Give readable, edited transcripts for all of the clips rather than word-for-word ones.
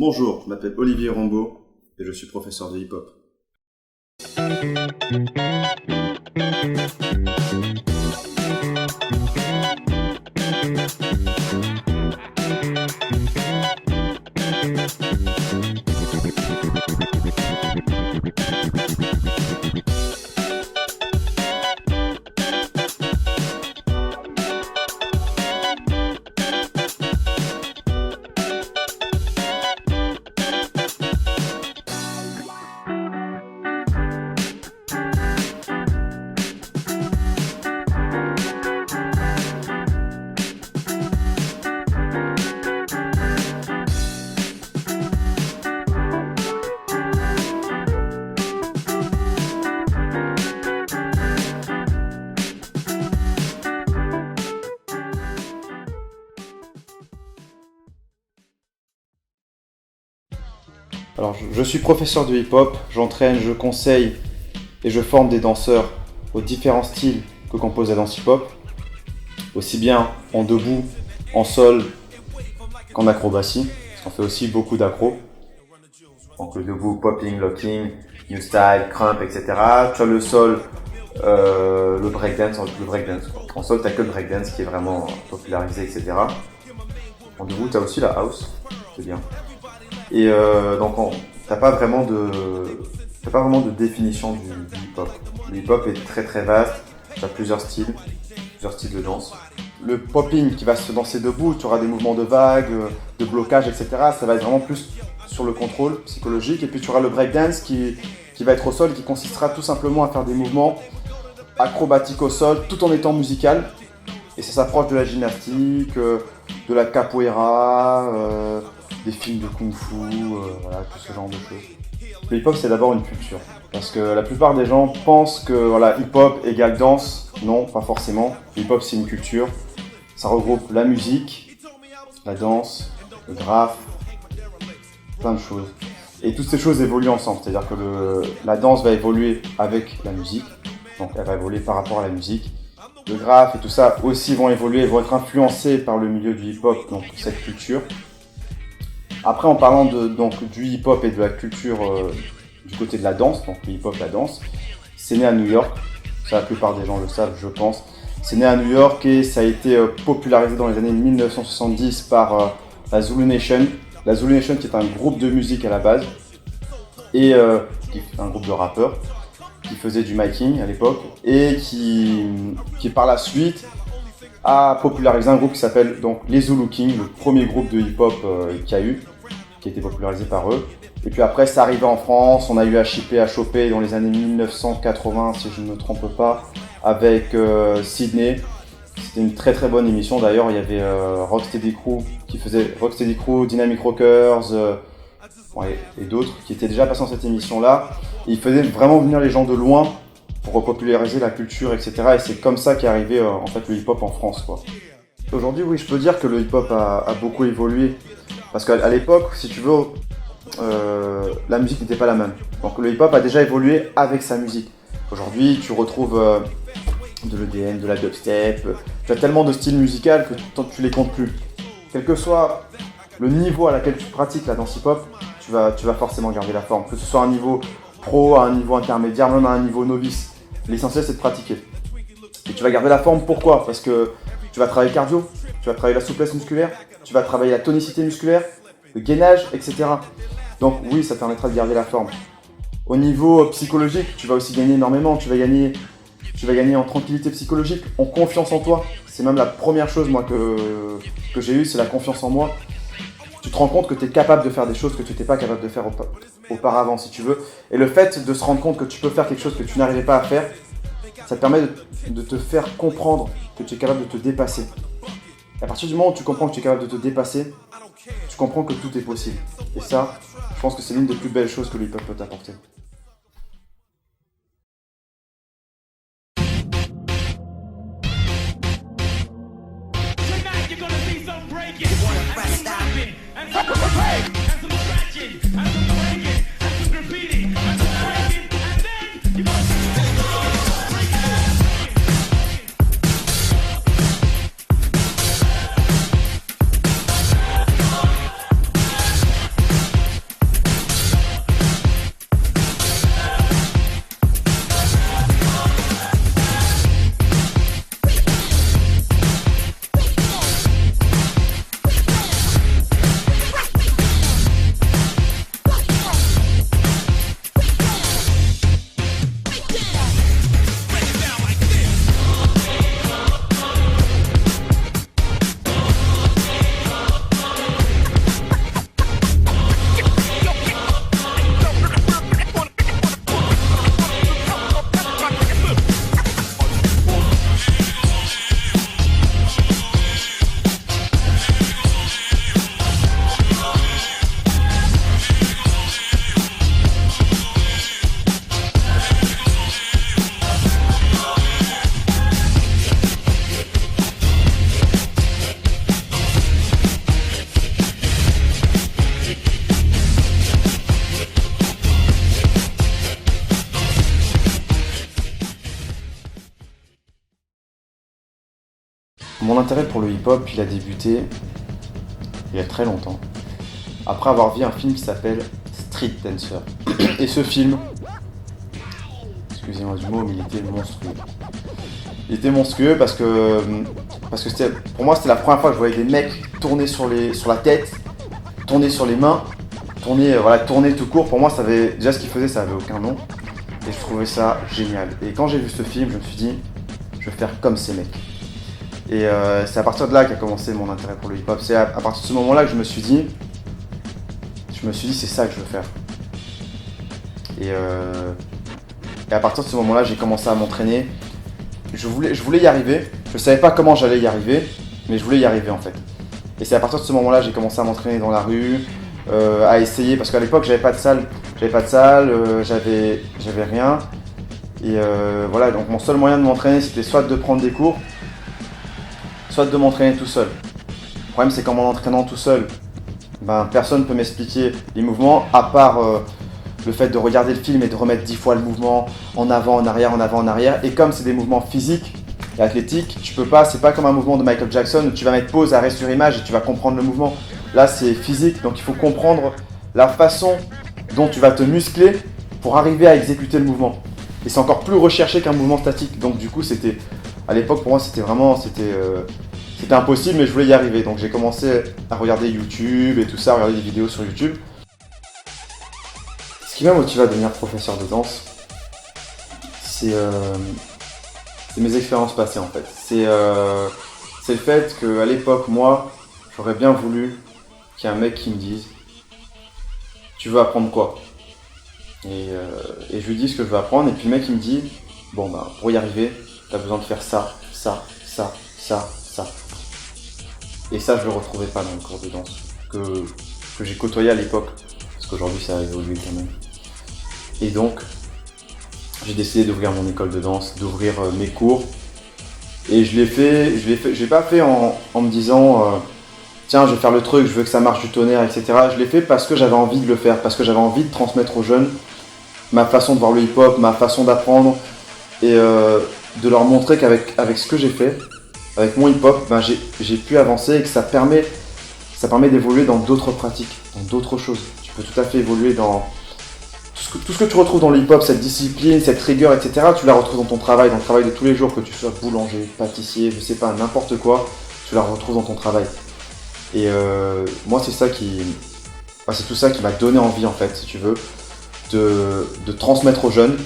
Bonjour, je m'appelle Olivier Rambaud et je suis professeur de hip-hop. Alors, je suis professeur de hip-hop, j'entraîne, je conseille et je forme des danseurs aux différents styles que compose la danse hip-hop, aussi bien en debout, en sol qu'en acrobatie, parce qu'on fait aussi beaucoup d'accro. Donc le debout, popping, locking, new style, crump, etc. Tu as le sol, le breakdance. En sol, tu n'as que le breakdance qui est vraiment popularisé, etc. En debout, tu as aussi la house, c'est bien. Et donc, t'as pas vraiment de définition du hip-hop. Le hip-hop est très très vaste, tu as plusieurs styles de danse. Le popping qui va se danser debout, tu auras des mouvements de vagues, de blocage, etc. Ça va être vraiment plus sur le contrôle psychologique. Et puis tu auras le breakdance qui va être au sol, qui consistera tout simplement à faire des mouvements acrobatiques au sol, tout en étant musical. Et ça s'approche de la gymnastique, de la capoeira, des films de kung-fu, voilà, tout ce genre de choses. Le hip-hop, c'est d'abord une culture. Parce que la plupart des gens pensent que voilà, hip-hop égale danse. Non, pas forcément. Le hip-hop, c'est une culture. Ça regroupe la musique, la danse, le graphe, plein de choses. Et toutes ces choses évoluent ensemble. C'est-à-dire que la danse va évoluer avec la musique. Donc elle va évoluer par rapport à la musique. Le graphe et tout ça aussi vont évoluer, vont être influencés par le milieu du hip-hop, donc cette culture. Après, en parlant du hip-hop et de la culture du côté de la danse, donc le hip-hop, la danse, c'est né à New York. Ça, la plupart des gens le savent, je pense. C'est né à New York et ça a été popularisé dans les années 1970 par la Zulu Nation. La Zulu Nation qui est un groupe de musique à la base et qui est un groupe de rappeurs qui faisait du miking à l'époque et qui par la suite a popularisé un groupe qui s'appelle donc les Zulu Kings, le premier groupe de hip-hop qu'il y a eu, qui a été popularisé par eux. Et puis après, c'est arrivé en France, on a eu à chipper, à choper dans les années 1980, si je ne me trompe pas, avec Sydney. C'était une très très bonne émission d'ailleurs, il y avait Rocksteady Crew qui faisait Rocksteady Crew, Dynamic Rockers et d'autres qui étaient déjà passés dans cette émission-là. Et ils faisaient vraiment venir les gens de loin pour populariser la culture, etc. Et c'est comme ça qu'est arrivé en fait le hip-hop en France, quoi. Aujourd'hui, oui, je peux dire que le hip-hop a beaucoup évolué. Parce qu'à l'époque, si tu veux, la musique n'était pas la même. Donc le hip-hop a déjà évolué avec sa musique. Aujourd'hui, tu retrouves de l'EDM, de la dubstep. Tu as tellement de styles musicaux que tu les comptes plus. Quel que soit le niveau à laquelle tu pratiques la danse hip-hop, tu vas forcément garder la forme. Que ce soit à un niveau pro, à un niveau intermédiaire, même à un niveau novice. L'essentiel, c'est de pratiquer. Et tu vas garder la forme, pourquoi ? Parce que tu vas travailler cardio, tu vas travailler la souplesse musculaire, tu vas travailler la tonicité musculaire, le gainage, etc. Donc oui, ça te permettra de garder la forme. Au niveau psychologique, tu vas aussi gagner énormément. Tu vas gagner en tranquillité psychologique, en confiance en toi. C'est même la première chose moi, que j'ai eue, c'est la confiance en moi. Tu te rends compte que tu es capable de faire des choses que tu n'étais pas capable de faire auparavant, si tu veux. Et le fait de se rendre compte que tu peux faire quelque chose que tu n'arrivais pas à faire, ça te permet de te faire comprendre que tu es capable de te dépasser. Et à partir du moment où tu comprends que tu es capable de te dépasser, tu comprends que tout est possible. Et ça, je pense que c'est l'une des plus belles choses que le hip-hop peut t'apporter. Mon intérêt pour le hip-hop, il a débuté il y a très longtemps, après avoir vu un film qui s'appelle Street Dancer. Et ce film, excusez-moi du mot, mais il était monstrueux. Il était monstrueux parce que pour moi, c'était la première fois que je voyais des mecs tourner sur la tête, tourner sur les mains, tourner tout court. Pour moi, déjà ce qu'ils faisaient, ça avait aucun nom. Et je trouvais ça génial. Et quand j'ai vu ce film, je me suis dit, je vais faire comme ces mecs. Et c'est à partir de là qu'a commencé mon intérêt pour le hip-hop. C'est à partir de ce moment-là que je me suis dit, c'est ça que je veux faire. Et à partir de ce moment-là, j'ai commencé à m'entraîner. Je voulais y arriver. Je savais pas comment j'allais y arriver, mais je voulais y arriver en fait. Et c'est à partir de ce moment-là, j'ai commencé à m'entraîner dans la rue, à essayer, parce qu'à l'époque, j'avais pas de salle, j'avais rien. Et voilà, donc mon seul moyen de m'entraîner, c'était soit de prendre des cours, soit de m'entraîner tout seul. Le problème, c'est qu'en m'entraînant tout seul, personne ne peut m'expliquer les mouvements, à part le fait de regarder le film et de remettre 10 fois le mouvement en avant, en arrière, en avant, en arrière. Et comme c'est des mouvements physiques et athlétiques, tu peux pas, c'est pas comme un mouvement de Michael Jackson où tu vas mettre pause, arrêt sur image et tu vas comprendre le mouvement. Là, c'est physique, donc il faut comprendre la façon dont tu vas te muscler pour arriver à exécuter le mouvement. Et c'est encore plus recherché qu'un mouvement statique. Donc du coup, à l'époque, pour moi, c'était impossible, mais je voulais y arriver. Donc j'ai commencé à regarder YouTube et tout ça, à regarder des vidéos sur YouTube. Ce qui m'a motivé à devenir professeur de danse, c'est mes expériences passées en fait. C'est le fait qu'à l'époque, moi, j'aurais bien voulu qu'il y ait un mec qui me dise « Tu veux apprendre quoi ?» et je lui dis ce que je veux apprendre, et puis le mec il me dit « Bon pour y arriver, tu as besoin de faire ça, ça, ça, ça, ça. » Et ça, je le retrouvais pas dans le cours de danse que j'ai côtoyé à l'époque, parce qu'aujourd'hui ça a évolué quand même. Et donc, j'ai décidé d'ouvrir mon école de danse, d'ouvrir mes cours. Et je l'ai pas fait en me disant tiens, je vais faire le truc, je veux que ça marche du tonnerre, etc. Je l'ai fait parce que j'avais envie de le faire, parce que j'avais envie de transmettre aux jeunes ma façon de voir le hip-hop, ma façon d'apprendre, et de leur montrer qu'avec ce que j'ai fait, avec mon hip-hop, j'ai pu avancer et que ça permet d'évoluer dans d'autres pratiques, dans d'autres choses. Tu peux tout à fait évoluer dans tout ce que tu retrouves dans le hip-hop, cette discipline, cette rigueur, etc. Tu la retrouves dans ton travail, dans le travail de tous les jours, que tu sois boulanger, pâtissier, je sais pas, n'importe quoi, tu la retrouves dans ton travail. Et moi, c'est tout ça qui m'a donné envie, en fait, si tu veux, de transmettre aux jeunes,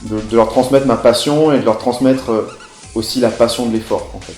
de leur transmettre ma passion et de leur transmettre aussi la passion de l'effort, en fait.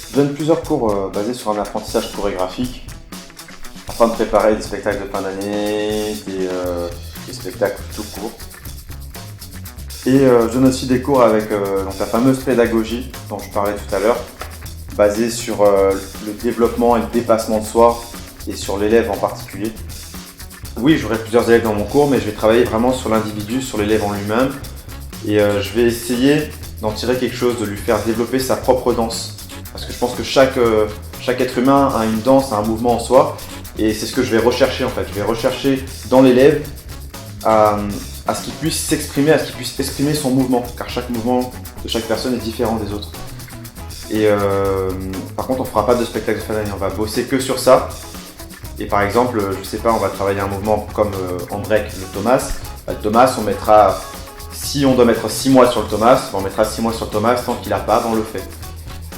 Je donne plusieurs cours basés sur un apprentissage chorégraphique afin de préparer des spectacles de fin d'année, des spectacles tout court. Et je donne aussi des cours avec la fameuse pédagogie dont je parlais tout à l'heure, basée sur le développement et le dépassement de soi et sur l'élève en particulier. Oui, j'aurai plusieurs élèves dans mon cours, mais je vais travailler vraiment sur l'individu, sur l'élève en lui-même. Et je vais essayer d'en tirer quelque chose, de lui faire développer sa propre danse. Parce que je pense que chaque être humain a une danse, a un mouvement en soi. Et c'est ce que je vais rechercher en fait. Je vais rechercher dans l'élève à, à ce qu'il puisse s'exprimer, à ce qu'il puisse exprimer son mouvement, car chaque mouvement de chaque personne est différent des autres. Et par contre, on fera pas de spectacle de fin d'année, on va bosser que sur ça. Et par exemple, je sais pas, on va travailler un mouvement comme en break, le Thomas. Le Thomas, on mettra, si on doit mettre 6 mois sur le Thomas, on mettra 6 mois sur le Thomas tant qu'il n'a pas, on le fait.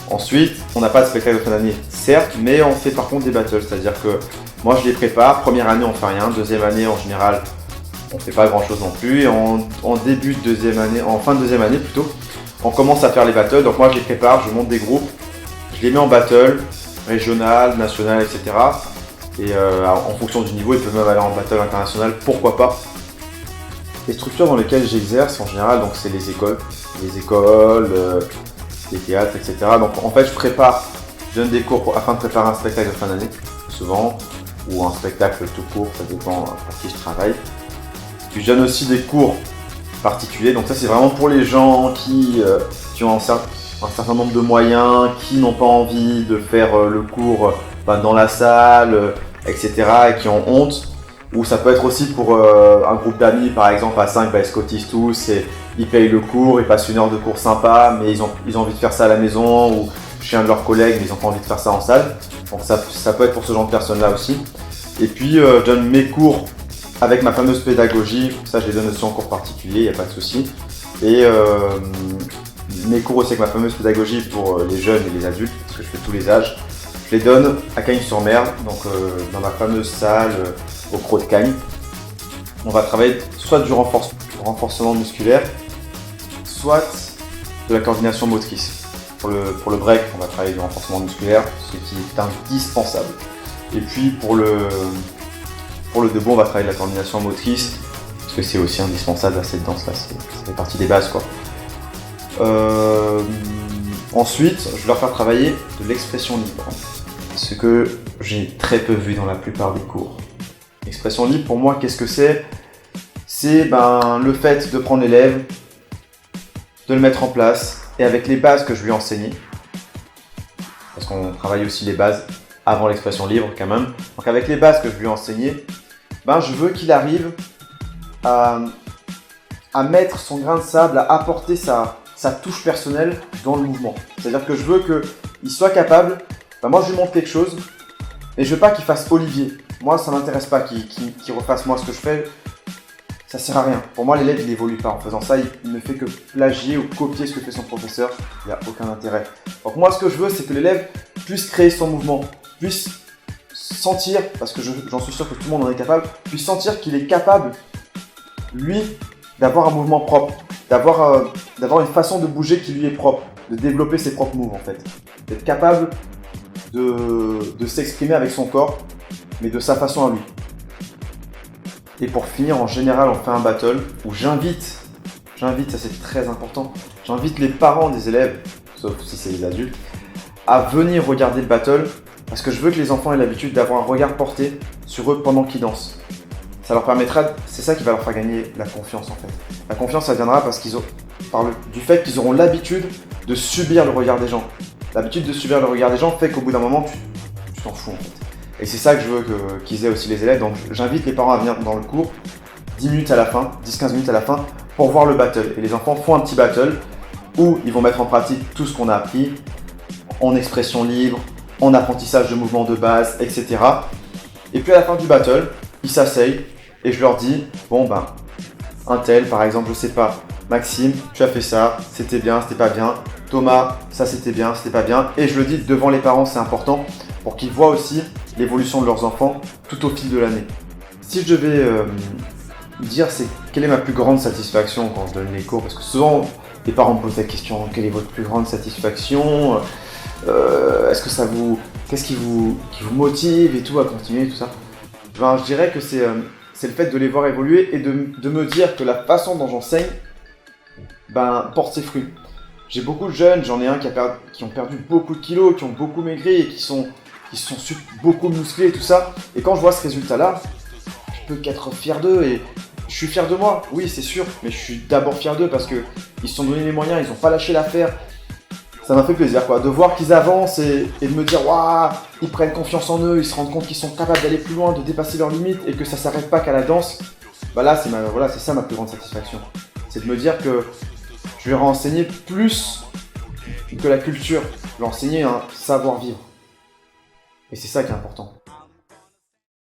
Ensuite, on n'a pas de spectacle de fin d'année, certes, mais on fait par contre des battles, c'est-à-dire que moi je les prépare, première année on fait rien, deuxième année en général on fait pas grand chose non plus, et en début de deuxième année, en fin de deuxième année plutôt, on commence à faire les battles, donc moi je les prépare, je monte des groupes, je les mets en battle, régional, national, etc. Et en fonction du niveau, ils peuvent même aller en battle international, pourquoi pas. Les structures dans lesquelles j'exerce en général, donc c'est les écoles, les théâtres, etc. Donc en fait, je donne des cours afin de préparer un spectacle de fin d'année, souvent, ou un spectacle tout court, ça dépend pour qui je travaille. Puis je donne aussi des cours particuliers, donc ça c'est vraiment pour les gens qui ont un certain nombre de moyens, qui n'ont pas envie de faire le cours dans la salle, etc. et qui ont honte. Ou ça peut être aussi pour un groupe d'amis, par exemple à 5, ils se cotisent tous et ils payent le cours, ils passent une heure de cours sympa, mais ils ont envie de faire ça à la maison ou chez un de leurs collègues, mais ils n'ont pas envie de faire ça en salle. Donc ça peut être pour ce genre de personnes-là aussi. Et puis je donne mes cours avec ma fameuse pédagogie, ça je les donne aussi en cours particulier, il n'y a pas de souci. Et mes cours aussi avec ma fameuse pédagogie pour les jeunes et les adultes, parce que je fais tous les âges. Je les donne à Cagnes-sur-Mer, donc dans ma fameuse salle au Croc de Cagnes. On va travailler soit du renforcement musculaire, soit de la coordination motrice. Pour le break, on va travailler du renforcement musculaire, ce qui est indispensable. Et puis pour le debout, on va travailler de la coordination motrice, parce que c'est aussi indispensable à cette danse-là, ça fait partie des bases, quoi. Ensuite, je vais leur faire travailler de l'expression libre, ce que j'ai très peu vu dans la plupart des cours. L'expression libre, pour moi, qu'est-ce que c'est ? C'est le fait de prendre l'élève, de le mettre en place, et avec les bases que je lui ai enseignées, parce qu'on travaille aussi les bases avant l'expression libre quand même, donc avec les bases que je lui ai enseignées, je veux qu'il arrive à mettre son grain de sable, à apporter sa touche personnelle dans le mouvement. C'est-à-dire que je veux qu'il soit capable, moi je lui montre quelque chose, et je veux pas qu'il fasse Olivier. Moi ça m'intéresse pas qu'il refasse moi ce que je fais, ça sert à rien. Pour moi l'élève il évolue pas en faisant ça, il ne fait que plagier ou copier ce que fait son professeur, il n'y a aucun intérêt. Donc moi ce que je veux c'est que l'élève puisse créer son mouvement, puisse sentir, parce que j'en suis sûr que tout le monde en est capable, puisse sentir qu'il est capable, lui, d'avoir un mouvement propre, d'avoir une façon de bouger qui lui est propre, de développer ses propres moves en fait, d'être capable de s'exprimer avec son corps, mais de sa façon à lui. Et pour finir, en général, on fait un battle où j'invite, ça c'est très important, j'invite les parents des élèves, sauf si c'est les adultes, à venir regarder le battle, parce que je veux que les enfants aient l'habitude d'avoir un regard porté sur eux pendant qu'ils dansent. Ça leur permettra, c'est ça qui va leur faire gagner la confiance en fait. La confiance, ça viendra du fait qu'ils auront l'habitude de subir le regard des gens. L'habitude de subir le regard des gens fait qu'au bout d'un moment, tu t'en fous en fait. Et c'est ça que je veux qu'ils aient aussi les élèves. Donc j'invite les parents à venir dans le cours 10 minutes à la fin, 10-15 minutes à la fin, pour voir le battle. Et les enfants font un petit battle où ils vont mettre en pratique tout ce qu'on a appris en expression libre, en apprentissage de mouvements de base, etc. Et puis à la fin du battle, ils s'asseyent et je leur dis, un tel par exemple, je sais pas, Maxime, tu as fait ça, c'était bien, c'était pas bien. Thomas, ça c'était bien, c'était pas bien. Et je le dis devant les parents, c'est important pour qu'ils voient aussi l'évolution de leurs enfants tout au fil de l'année. Si je devais dire quelle est ma plus grande satisfaction quand je donne les cours, parce que souvent les parents me posent la question, quelle est votre plus grande satisfaction ? Qu'est-ce qui vous motive et tout à continuer tout ça ? Je dirais que c'est le fait de les voir évoluer et de me dire que la façon dont j'enseigne porte ses fruits. J'ai beaucoup de jeunes, j'en ai un qui ont perdu beaucoup de kilos, qui ont beaucoup maigri et qui sont beaucoup musclés et tout ça. Et quand je vois ce résultat-là, je peux qu'être fier d'eux et je suis fier de moi, oui c'est sûr, mais je suis d'abord fier d'eux parce qu'ils se sont donné les moyens, ils n'ont pas lâché l'affaire. Ça m'a fait plaisir de voir qu'ils avancent et de me dire waouh, ils prennent confiance en eux, ils se rendent compte qu'ils sont capables d'aller plus loin, de dépasser leurs limites et que ça s'arrête pas qu'à la danse. bah là, c'est ça ma plus grande satisfaction. C'est de me dire que je leur ai enseigné plus que la culture. Je leur ai enseigné un savoir-vivre. Et c'est ça qui est important.